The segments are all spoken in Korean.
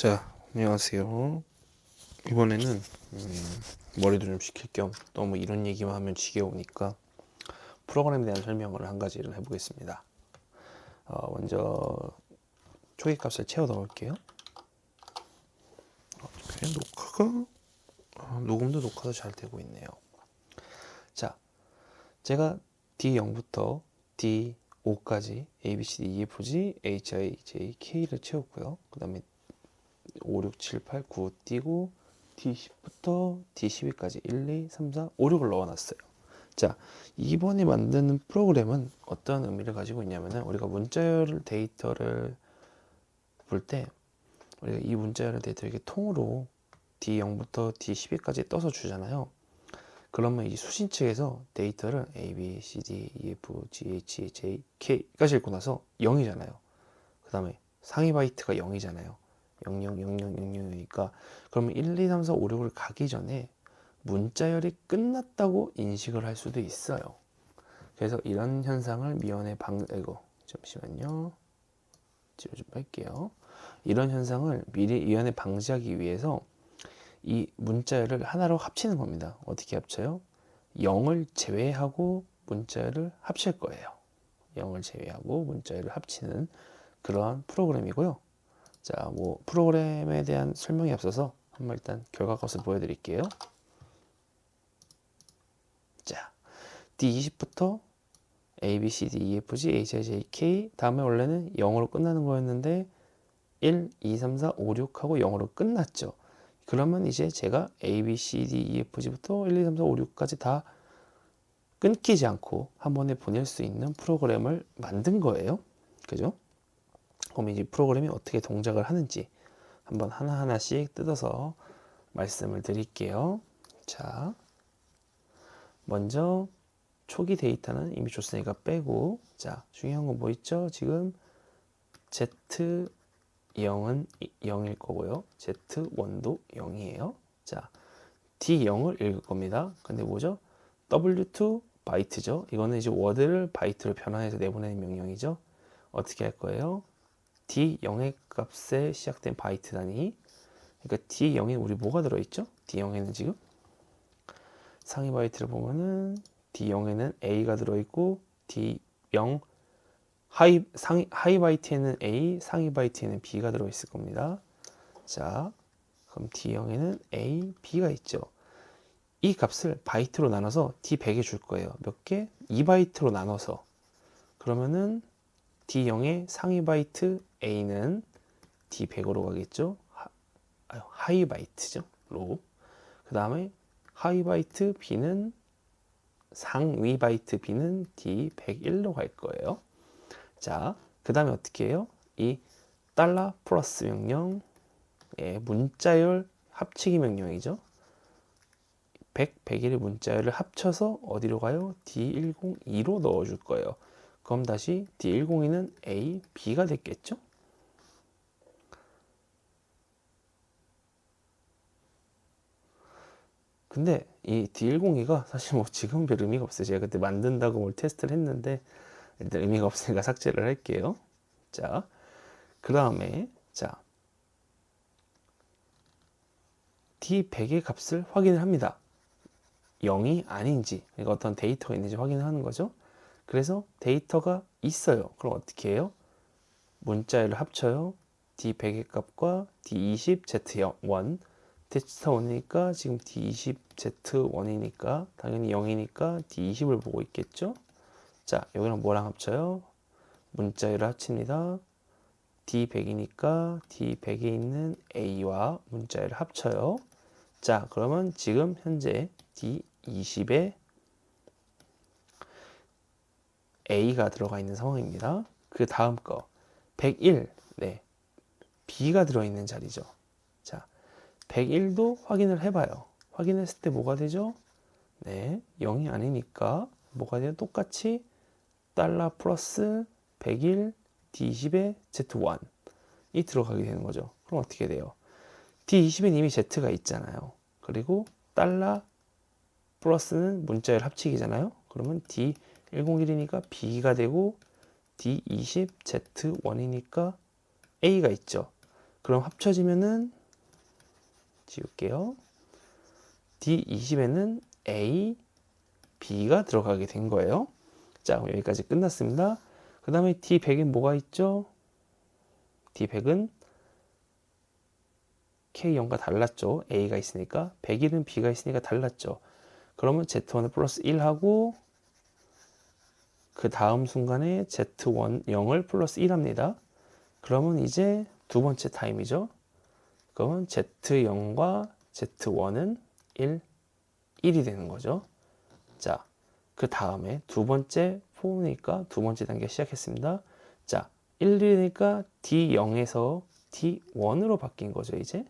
자, 안녕하세요. 이번에는 머리도 좀 식힐 겸 너무 이런 얘기만 하면 지겨우니까 프로그램에 대한 설명을 한 가지를 해보겠습니다. 먼저 초기값을 채워 넣을게요. 녹음도 녹화도 잘 되고 있네요. 자, 제가 D0부터 D5까지 A, B, C, D, E, F, G, H, I, J, K를 채웠고요. 그 다음에 5, 6, 7, 8, 9 띄고 D10부터 D12까지 1, 2, 3, 4, 5, 6을 넣어놨어요. 자, 이번에 만드는 프로그램은 어떤 의미를 가지고 있냐면은 우리가 문자열 데이터를 볼 때 우리가 이 문자열 데이터 이렇게 통으로 D0부터 D12까지 떠서 주잖아요. 그러면 이 수신 측에서 데이터를 A, B, C, D, E, F, G, H, J, K까지 읽고 나서 0이잖아요. 그 다음에 상위 바이트가 0이잖아요. 000000이니까 그러면 1, 2, 3, 4, 5, 6을 가기 전에 문자열이 끝났다고 인식을 할 수도 있어요. 그래서 이런 현상을 미연에 잠시만요. 뒤로 좀 뺄게요. 이런 현상을 미연에 방지하기 위해서 이 문자열을 하나로 합치는 겁니다. 어떻게 합쳐요? 0을 제외하고 문자열을 합칠 거예요. 0을 제외하고 문자열을 합치는 그러한 프로그램이고요. 자, 프로그램에 대한 설명이 앞서서 한번 일단 결과값을 보여드릴게요. 자, D20부터 A, B, C, D, E, F, G, H, I, J, K 다음에 원래는 0으로 끝나는 거였는데 1, 2, 3, 4, 5, 6하고 0으로 끝났죠. 그러면 이제 제가 A, B, C, D, E, F, G부터 1, 2, 3, 4, 5, 6까지 다 끊기지 않고 한 번에 보낼 수 있는 프로그램을 만든 거예요. 그죠? 그럼 이제 프로그램이 어떻게 동작을 하는지 한번 하나하나씩 뜯어서 말씀을 드릴게요. 자, 먼저 초기 데이터는 이미 줬으니까 빼고, 자, 중요한 건 뭐 있죠? 지금 Z0은 0일 거고요. Z1도 0이에요. 자, D0을 읽을 겁니다. 근데 뭐죠? W2 바이트죠. 이거는 이제 워드를 바이트로 변환해서 내보내는 명령이죠. 어떻게 할 거예요? D0의 값에 시작된 바이트 단위. 그러니까 D0에 우리 뭐가 들어있죠? D0에는 지금 상위 바이트를 보면은 D0에는 A가 들어있고 D0 하이 바이트에는 A, 상위 바이트에는 B가 들어있을 겁니다. 자, 그럼 D0에는 A, B가 있죠. 이 값을 바이트로 나눠서 D100에 줄 거예요. 몇 개? 2바이트로 나눠서. 그러면은 D0의 상위 바이트 A는 D100으로 가겠죠. 하이 바이트죠. 로. 그 다음에 하위 바이트 B는 상위 바이트 B는 D101로 갈 거예요. 자, 그 다음에 어떻게 해요? 이 달러 플러스 명령, 문자열 합치기 명령이죠. 100, 101의 문자열을 합쳐서 어디로 가요? D102로 넣어줄 거예요. 그럼 다시 D102는 A, B가 됐겠죠? 근데 이 D102가 사실 지금 별 의미가 없어요. 제가 그때 만든다고 뭘 테스트를 했는데 일단 의미가 없으니까 삭제를 할게요. 자, 그 다음에 자 D100의 값을 확인을 합니다. 0이 아닌지, 그러니까 어떤 데이터가 있는지 확인을 하는 거죠. 그래서 데이터가 있어요. 그럼 어떻게 해요? 문자열을 합쳐요. D100의 값과 D20 Z1 데이터 1이니까 지금 D20 Z1이니까 당연히 0이니까 D20을 보고 있겠죠. 자, 여기랑 뭐랑 합쳐요? 문자열을 합칩니다. D100이니까 D100에 있는 A와 문자열을 합쳐요. 자, 그러면 지금 현재 D20에 A가 들어가 있는 상황입니다. 그 다음 거 101, 네, B가 들어있는 자리죠. 자, 101도 확인을 해봐요. 확인했을 때 뭐가 되죠? 네, 0이 아니니까 뭐가 돼요? 똑같이 달러 플러스 101 D20에 Z1이 들어가게 되는 거죠. 그럼 어떻게 돼요? D20엔 이미 Z가 있잖아요. 그리고 달러 플러스는 문자열 합치기잖아요. 그러면 D101이니까 B가 되고 D20 Z1이니까 A가 있죠. 그럼 합쳐지면은 지울게요. D20에는 A, B가 들어가게 된 거예요. 자, 여기까지 끝났습니다. 그 다음에 D100엔 뭐가 있죠? D100은 K0과 달랐죠. A가 있으니까. 101은 B가 있으니까 달랐죠. 그러면 Z1을 플러스 1하고 그 다음 순간에 Z1 0을 플러스 1 합니다. 그러면 이제 두 번째 타임이죠. 그러면 Z0과 Z1은 1, 1이 되는 거죠. 자, 그 다음에 두 번째 포니까 두 번째 단계 시작했습니다. 자, 1이니까 D0에서 D1으로 바뀐 거죠, 이제.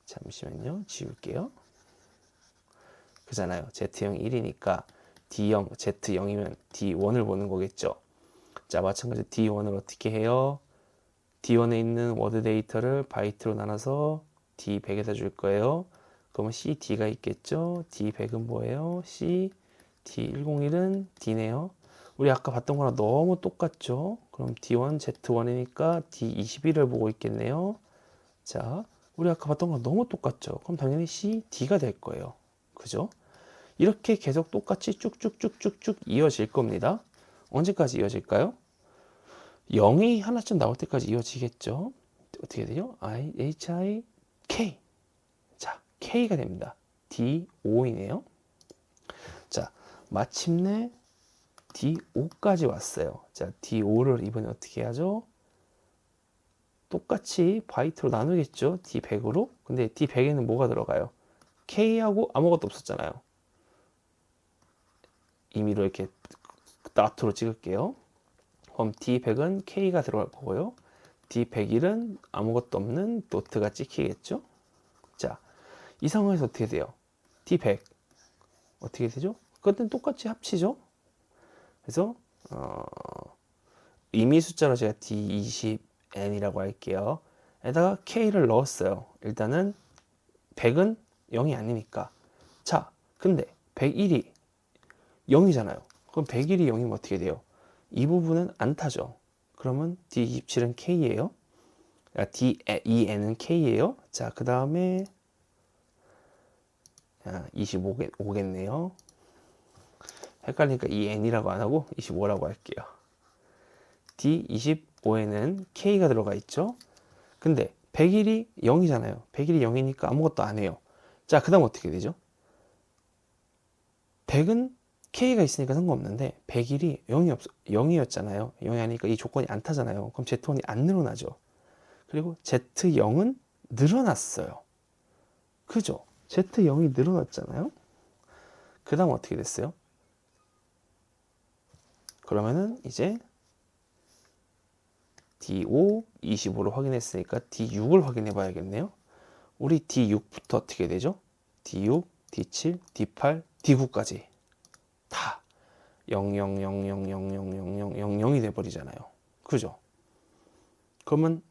잠시만요. 지울게요. 그잖아요. Z0 1이니까 D0, Z0이면 D1을 보는 거겠죠. 자, 마찬가지로 D1을 어떻게 해요? D1에 있는 워드 데이터를 바이트로 나눠서 D100에다 줄 거예요. 그러면 CD가 있겠죠. D100은 뭐예요? C, D101은 D네요. 우리 아까 봤던 거랑 너무 똑같죠? 그럼 D1, Z1이니까 D21을 보고 있겠네요. 자, 우리 아까 봤던 거랑 너무 똑같죠? 그럼 당연히 C, D가 될 거예요. 그죠? 이렇게 계속 똑같이 쭉쭉쭉쭉쭉 이어질 겁니다. 언제까지 이어질까요? 0이 하나쯤 나올 때까지 이어지겠죠. 어떻게 되죠? HI, K. 자, K가 됩니다. D5이네요. 자, 마침내 D5까지 왔어요. 자, D5를 이번에 어떻게 하죠? 똑같이 바이트로 나누겠죠. D100으로. 근데 D100에는 뭐가 들어가요? K하고 아무것도 없었잖아요. 임의로 이렇게 나트로 찍을게요. 그럼 D100은 K가 들어갈 거고요. D101은 아무것도 없는 노트가 찍히겠죠. 자, 이 상황에서 어떻게 돼요? D100 어떻게 되죠? 그것은 똑같이 합치죠. 그래서 임의 숫자로 제가 D20N이라고 할게요. 에다가 K를 넣었어요. 일단은 100은 0이 아니니까. 자, 근데 101이 0이잖아요. 그럼 101이 0이면 어떻게 돼요? 이 부분은 안 타죠. 그러면 D27은 K예요. D2N은 K예요. 자, 그 다음에 25겠네요. 헷갈리니까 N이라고 안 하고 25라고 할게요. D25에는 K가 들어가 있죠. 근데 101이 0이잖아요. 101이 0이니까 아무것도 안 해요. 자, 그 다음 어떻게 되죠? 100은 K가 있으니까 상관없는데 101이 0이었잖아요. 0이 아니니까 이 조건이 안 타잖아요. 그럼 Z1이 안 늘어나죠. 그리고 Z0은 늘어났어요. 그죠? Z0이 늘어났잖아요. 그 다음 어떻게 됐어요? 그러면은 이제 D5, 25를 확인했으니까 D6을 확인해 봐야겠네요. 우리 D6부터 어떻게 되죠? D6, D7, D8, D9까지 다 0000000000이 돼버리잖아요. 그죠? 그러면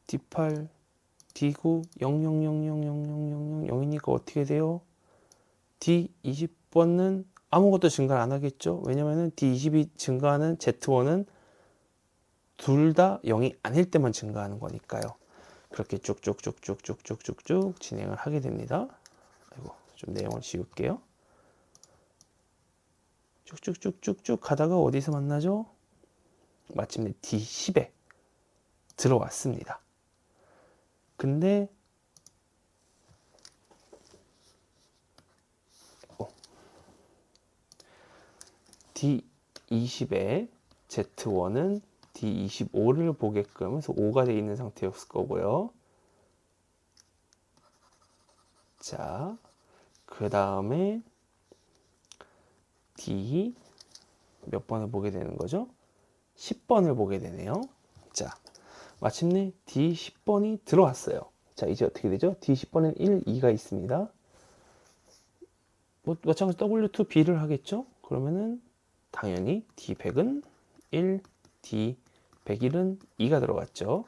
D8, D9, 00000000이니까 어떻게 돼요? D20번은 아무것도 증가를 안 하겠죠? 왜냐면은 D20이 증가하는 Z1은 둘 다 0이 아닐 때만 증가하는 거니까요. 그렇게 쭉쭉쭉쭉쭉쭉쭉 진행을 하게 됩니다. 아이고, 좀 내용을 지울게요. 쭉쭉쭉쭉쭉 가다가 어디서 만나죠? 마침내 D10에 들어왔습니다. 근데 D20에 Z1은 D25를 보게끔 해서 5가 되어 있는 상태였을 거고요. 자, 그 다음에 D 몇 번을 보게 되는 거죠? 10번을 보게 되네요. 자, 마침내 D10번이 들어왔어요. 자, 이제 어떻게 되죠? D10번엔 1, 2가 있습니다. 뭐 마찬가지 W2B를 하겠죠? 그러면은 당연히 D100은 1, D101은 2가 들어갔죠.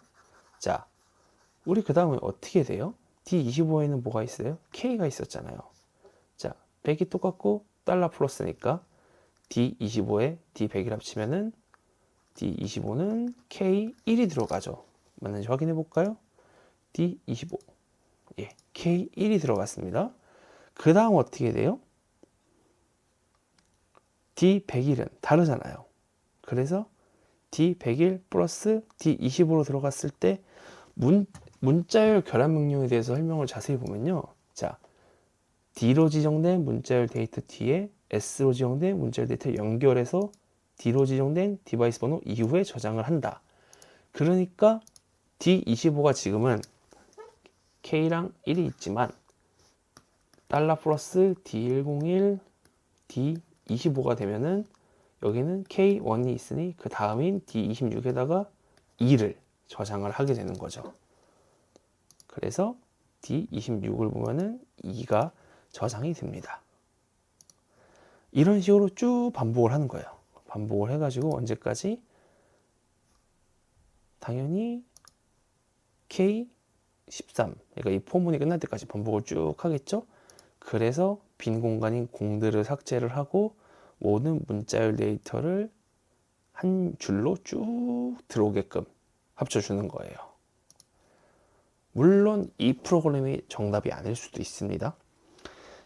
자, 우리 그 다음에 어떻게 돼요? D25에는 뭐가 있어요? K가 있었잖아요. 자, 100이 똑같고 달러 플러스니까 D25에 D100을 합치면은 D25는 K1이 들어가죠. 맞는지 확인해 볼까요? D25. 예, K1이 들어갔습니다. 그 다음 어떻게 돼요? D101은 다르잖아요. 그래서 D101 플러스 D25로 들어갔을 때 문자열 결합 명령에 대해서 설명을 자세히 보면요. 자, D로 지정된 문자열 데이터 T에 S로 지정된 문자열 데이터 연결해서 D로 지정된 디바이스 번호 이후에 저장을 한다. 그러니까 D25가 지금은 K랑 1이 있지만 달러 플러스 D101, D25가 되면은 여기는 K1이 있으니 그 다음인 D26에다가 2를 저장을 하게 되는 거죠. 그래서 D26을 보면은 2가 저장이 됩니다. 이런 식으로 쭉 반복을 하는 거예요. 반복을 해가지고 언제까지? 당연히 K13, 그러니까 이 포문이 끝날 때까지 반복을 쭉 하겠죠. 그래서 빈 공간인 공들을 삭제를 하고 모든 문자열 데이터를 한 줄로 쭉 들어오게끔 합쳐주는 거예요. 물론 이 프로그램이 정답이 아닐 수도 있습니다.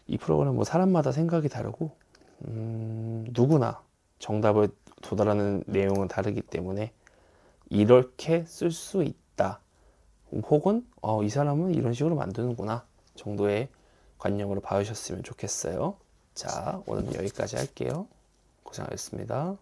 이 프로그램은 뭐 사람마다 생각이 다르고 누구나 정답을 도달하는 내용은 다르기 때문에 이렇게 쓸 수 있다. 혹은 이 사람은 이런 식으로 만드는구나 정도의 관념으로 봐주셨으면 좋겠어요. 자, 오늘은 여기까지 할게요. 고생하셨습니다.